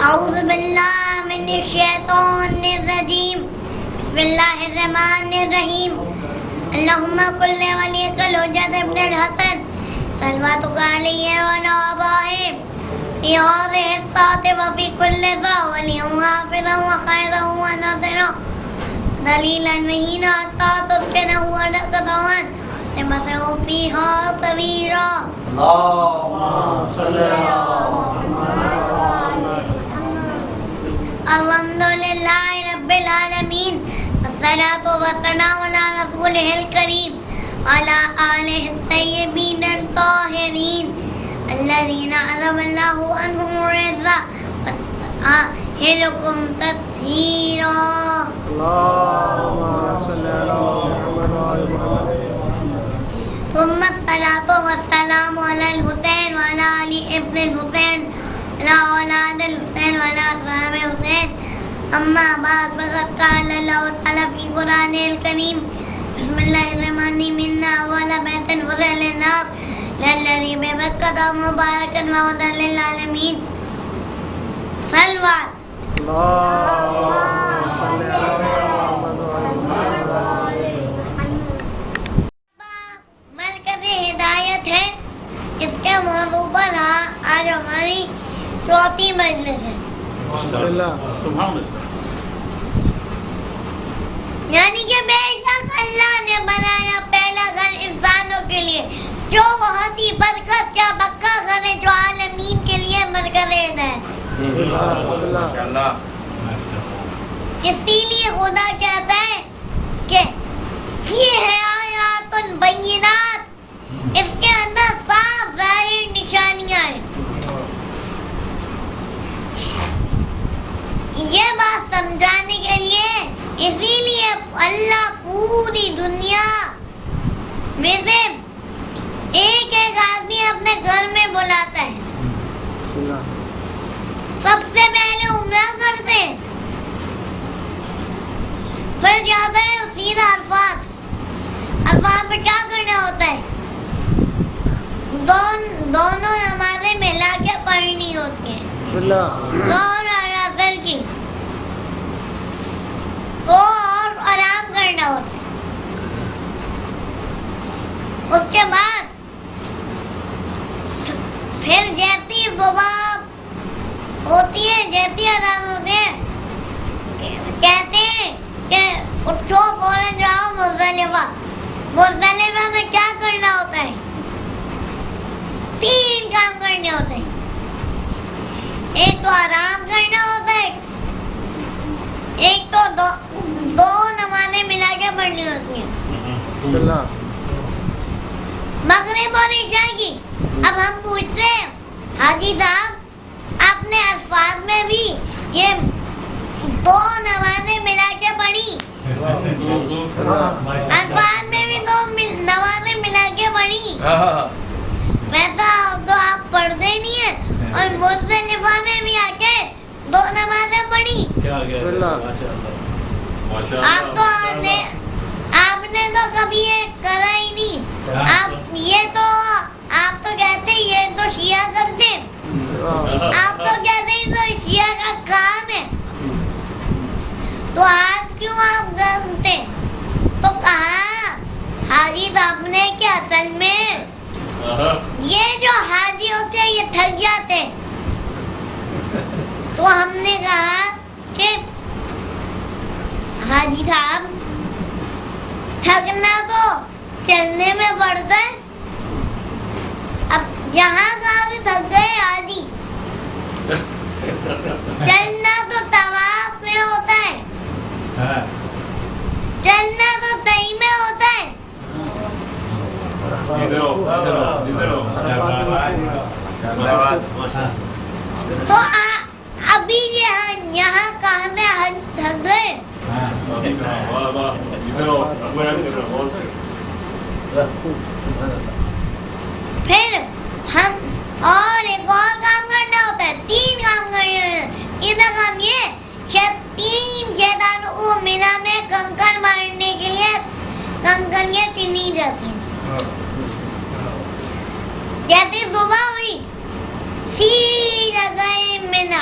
أعوذ بالله من الشيطان الرجيم بسم الله الرحمن الرحيم اللهم كل وليك الحجة ابن الحسن صلواتك عليه وعلى آبائه في هذه الساعة وفي كل ذا وليا حافظا وخيرا وناصرا دليلا مهينا حتى تسكنه وتقطعا تمتع فيها طويلا اللهم صل على الحمد لله رب العالمين والصلاة والسلام على رسوله الكريم وعلى آله الطيبين الطاهرين الذين أنعم الله عنهم الرضا وأهلكم تطهيرا اللهم صل على محمد وعلى محمد ثم الصلاة والسلام على الحسين وعلى علي ابن الحسين وعلى أولاد الحسين وعلى أصحاب الحسين أما بعد فقد قال الله تعالى في القرآن الكريم بسم الله الرحمن الرحيم إن أول بيت وضع للناس للذي ببكة مباركا وهدى للعالمين صلوات اللهم صل على محمد وعلى مرکز ہدایت ہے اس کے موضوع پر آج ہماری چوتھی مجلس ہے یعنی کہ بے شک اللہ نے بنایا پہلا گھر انسانوں کے لیے جو بہت ہی برکت کا پکا گھر ہے جو عالمین کے لیے مرکز ہدایت اسی لیے خدا کہتا ہے کہ یہ ہے آیات بینات اس کے اندر صاف ظاہر نشانیاں ہیں یہ بات سمجھانے کے لیے اسی لیے اللہ پوری دنیا میں سے ایک ایک آدمی اپنے گھر میں بلاتا ہے سب سے پہلے عمرہ کرتے ہیں پھر جاتا ہے سیدھا عرفات میں کیا کرنا ہوتا ہے دونوں نمازیں ملا کے پڑھنی ہوتی ہیں ظہر اور عصر کی تو اور آرام کرنا ہوتا ہے اس کے بعد پھر جیسی صبح ہوتی ہے جیسی اذان ہوتی ہے کہتے ہیں کہ اٹھو فوراً جاؤ مزدلفہ میں کیا کرنا ہوتا ہے 3 کام کرنے ہوتے ہیں ایک تو آرام کرنا ہوتا ہے ایک تو دو نمازیں ملا کے پڑھنی ہوتی ہیں مغرب اور عشاء کی اب ہم پوچھتے ہیں حاجی صاحب آپ نے الفاظ میں بھی یہ 2 نمازیں ملا کے پڑھی الفاظ میں بھی 2 نمازیں ملا کے پڑھی ویسا تو آپ پڑھتے ہی نہیں ہیں اور مزدلفہ میں بھی آ کے 2 نمازیں پڑھی آپ نے تو کبھی یہ کرا ہی نہیں آپ تو کہتے یہ تو شیعہ کرتے آپ تو کہتے ہیں تو شیعہ کا کام ہے تو آج کیوں آپ کرتے تو کہا حاجی صاحب نے کہ اصل میں یہ جو حاجی ہوتے ہیں یہ تھک جاتے تو ہم نے کہا کہ حاجی صاحب تھکنا تو چلنے میں پڑتا ہے اب یہاں کہاں بھی تھک گئے حاجی چلنا تو طواف میں ہوتا ہے چلنا تو صحیح میں ہوتا ہے تو ابھی یہاں کہاں میں تھک گئے پھر ہم اور ایک اور کام کرنا ہوتا ہے 3 کام کرنے ہوتے ہیں اس کا کام یہ کہ 3 شیطانوں کو مینا میں کنکر مارنے کے لیے کنکریاں چنی جاتی ہیں جیسے صبح ہوئی سیدھا گئے مینا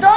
2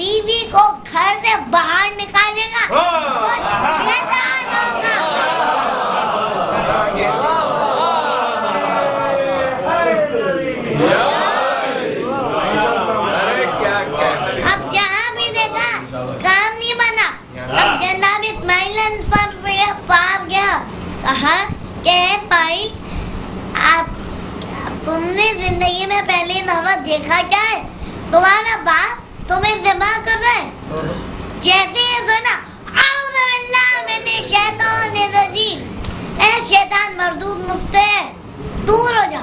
بیوی کو گھر سے باہر نکالے گا وہ شیطان ہوگا. اب جہاں بھی دیکھا کام نہیں بنا. اب جناب اسماعیل پاپ گیا کہا کہ بھائی آپ تم نے زندگی میں پہلی دفعہ دیکھا کیا ہے؟ تمہارا باپ تمہیں ذبح کر رہا ہے. کہتے ہیں سنا اعوذ باللہ من الشیطان الرجیم. اے شیطان مردود مجھ سے دور ہو جا.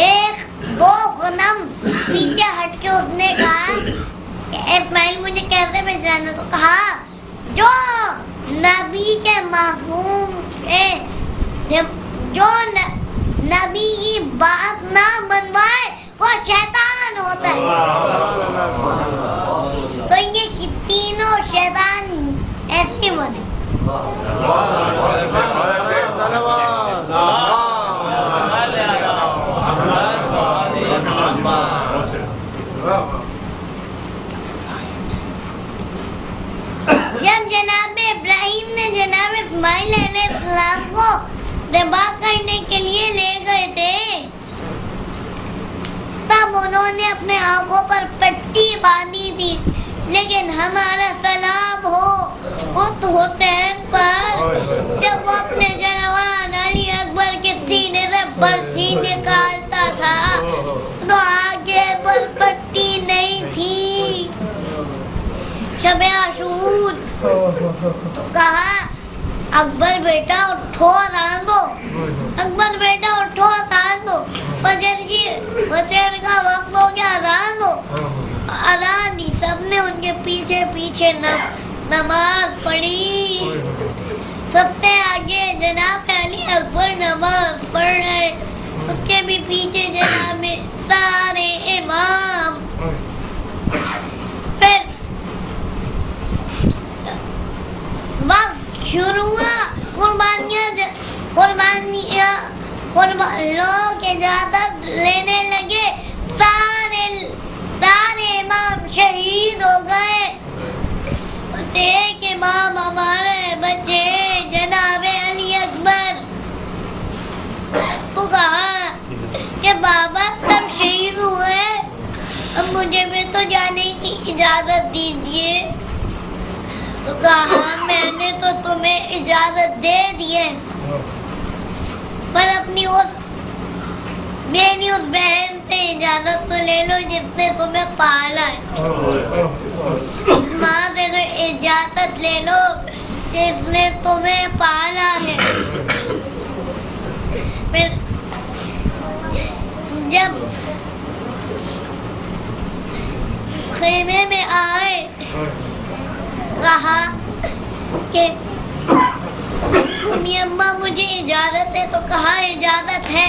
ایک دو قدم پیچھے ہٹ کے اس نے کہا کہ اسماعیل مجھے کیسے پہچانا؟ تو کہا جو نبی کے محبوب ہے جو نبی کی بات نہ منوائے وہ شیطان ہوتا ہے. تو یہ تینوں شیطان ایسے بنے. جب جناب ابراہیم نے جناب اسماعیل علیہ السلام کو ذبح کرنے کے لیے لے گئے تھے تب انہوں نے اپنے آنکھوں پر پٹی باندھی تھی. لیکن ہمارا سلام ہو اس حسین پر جب وہ اپنے جوان علی اکبر کے سینے سے برسی نکالتا تھا تو آگے پر پٹی نہیں تھی. شب عاشور تو کہا اکبر بیٹا اٹھو اذان دو. اکبر بیٹا اٹھو اذان دو. فجر کا وقت ہو گیا اذان دو. اذان دی. سب نے ان کے پیچھے پیچھے نماز پڑھی. سب سے آگے جناب علی اکبر نماز پڑھ رہے. اس کے بھی پیچھے جناب سارے امام. پھر وقت شروع ہوا. لوگ اجازت لینے لگے. سارے امام شہید ہو گئے. ایک امام ہمارے بچے جناب علی اکبر. تو کہا کہ بابا سب شہید ہوئے اب مجھے بھی تو جانے کی اجازت دیجیے. تو کہا میں نے تو تمہیں اجازت دے دی ہے پر اپنی اس بہن سے اجازت تو لے لو جس نے تمہیں پالا ہے. ماں سے تو اجازت لے لو جس نے تمہیں پالا ہے. پھر جب خیمے میں آئے کہا کہ امی اماں مجھے اجازت ہے. تو کہا اجازت ہے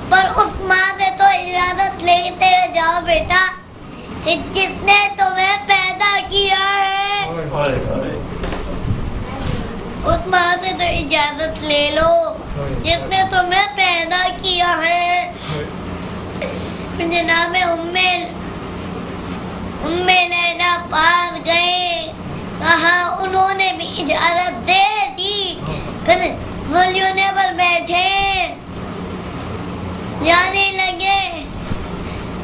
پر اس ماں سے تو اجازت لیتے جاؤ بیٹا جس نے تمہیں پیدا کیا ہے. اس ماں سے تو اجازت لے لو جس نے تمہیں پیدا کیا ہے. جناب ام لیلا پاس گئے. کہا انہوں نے بھی اجازت دے دی. پھر ولیونے پر بیٹھے جانے لگے.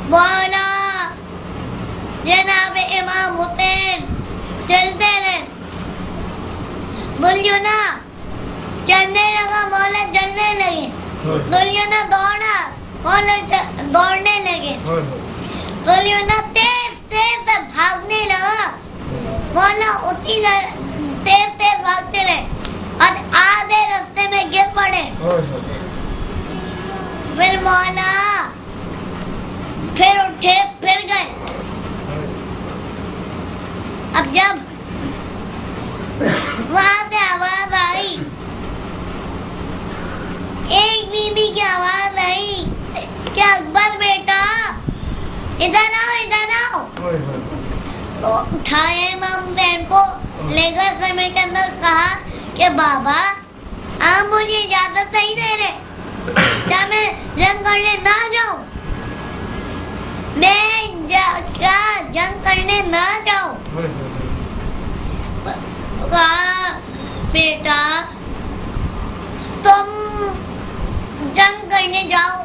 مولا جناب امام حسین چلتے رہے. ولیونا چلنے لگا. مولا چلنے لگے. ولیونا دوڑا. مولا دوڑنے لگے. ولیونا تیز بھاگنے لگا. مولا اسی تیز بھاگتے رہے اور آدھے راستے میں گر پڑے. پھر مولا پھر اٹھے پھر گئے. اب جب وہاں سے آواز آئی ایک بیوی کی آواز آئی کہ اکبر بیٹا ادھر آؤ ادھر آؤ. تو اٹھائے امام حسین کو لے کر خیمے کے اندر. کہا کہ بابا آپ مجھے اجازت نہیں دے رہے کیا میں جنگ کرنے نہ جاؤں؟ میں کیا جنگ کرنے نہ جاؤں؟ کہا بیٹا تم جنگ کرنے جاؤ،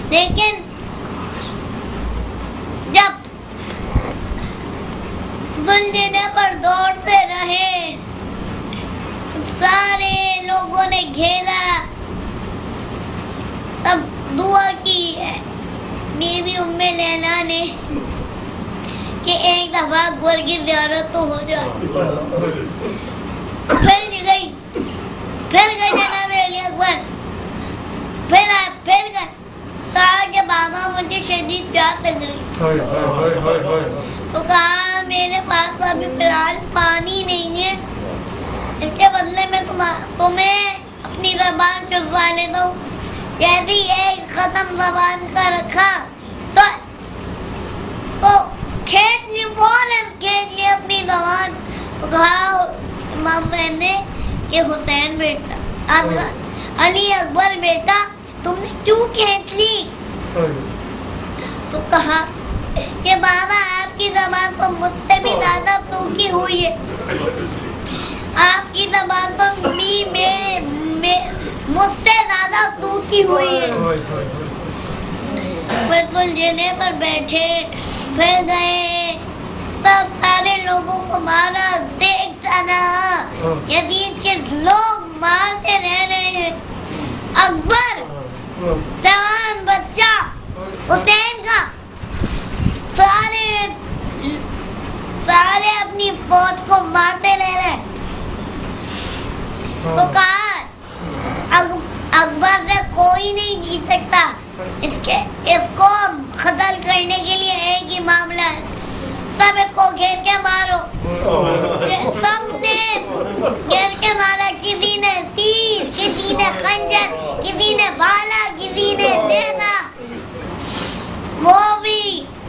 لیکن جب زلجھنے پر دوڑتے رہے، سارے لوگوں نے گھیرا، تب دعا کی بیوی ام لیلا نے کہ ایک دفعہ گور کی زیارت تو ہو جائے. پھر گئی جناب علی اکبر، پھر گئے، کہا کہ بابا مجھے شدید پیاس لگ رہی، تو کہا میرے پاس ابھی فی الحال پانی نہیں ہے، اس کے بدلے میں تمہیں اپنی زبان چبا لیتا ہوں. جیسے ایک ختم زبان کا رکھا تو کھینچ لی، فوراً کھینچ لی اپنی زبان. کہا امام بہن نے کہ حسین بیٹا، علی اکبر بیٹا تم نے کیوں کھینچ لی؟ تو کہا کہ بابا آپ کی زبان تو مجھ سے بھی زیادہ سوکھی ہوئی ہے، آپ کی زبان تو مجھ سے زیادہ سوکھی ہوئی ہے. پھر سلجھنے پر بیٹھے، پھر گئے، سب سارے لوگوں کو مارا، دیکھتا رہا، یزید کے لوگ مارتے رہ رہے ہیں. اکبر جوان بچہ حسین کا سارے اپنی فوج کو مارتے رہ رہے. تو کہا اکبر سے کوئی نہیں جیت سکتا، اس کو قتل کرنے کے لیے ایک ہی معاملہ ہے، سب اس کو گھیر کے مارو. سب نے گھیر کے مارا، کسی نے تیر، کسی نے خنجر، کسی نے بھالا، کسی نے نیزا، وہ بھی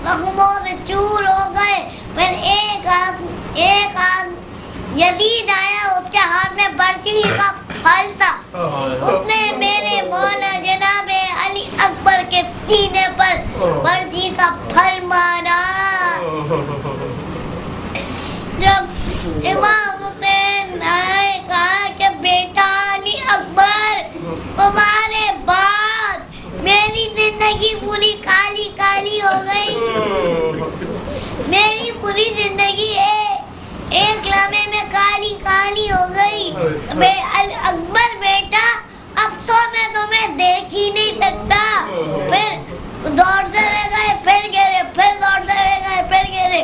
زخموں سے چور ہو گئے. پھر ایک یزید آیا، اس کے ہاتھ میں برچھی کا پھل تھا، اس نے میرے مولا جناب علی اکبر کے سینے پر برچھی کا پھل مارا. جب امام حسین آئے، کہا کہ بیٹا علی اکبر تمہارے بعد میری زندگی پوری کالی کالی ہو گئی، میری پوری زندگی ایک لمحے میں کالی کالی ہو گئی. اکبر بیٹا اب تو میں تمہیں دیکھ ہی نہیں سکتا. پھر دوڑتے رہ گئے، پھر گرے، پھر دوڑتے رہ گئے، پھر گرے،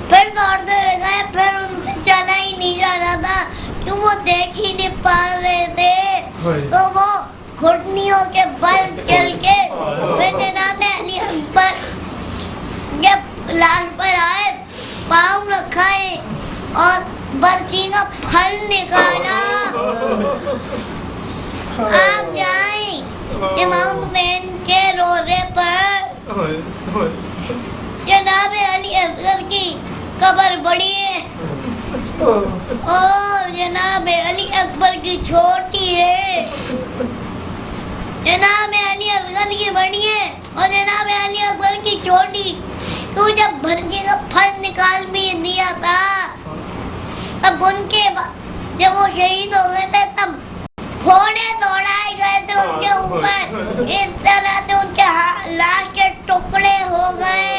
پھر دوڑتے رہ گئے، پھر ان سے چلا ہی نہیں جا رہا تھا کہ وہ دیکھ ہی نہیں پا رہے تھے. تو وہ گھٹنیوں کے بل چل کے پھر جناب علی اکبر جب لاش پر آئے، پاؤں رکھا ہے اور برچی کا پھل نکالا. آپ جائیں امام حسین کے روزے پر، جناب علی اصغر کی قبر بڑی ہے اور جناب علی اکبر کی چھوٹی ہے. جناب علی اصغر کی بڑی ہے اور جناب علی اکبر کی چھوٹی. تو جب برچی کا پھل نکال بھی دیا تھا، تب ان کے جب وہ شہید ہو گئے تھے، تب گھوڑے دوڑائے گئے تھے ان کے اوپر، اس طرح سے ان کے لاش کے ٹکڑے ہو گئے.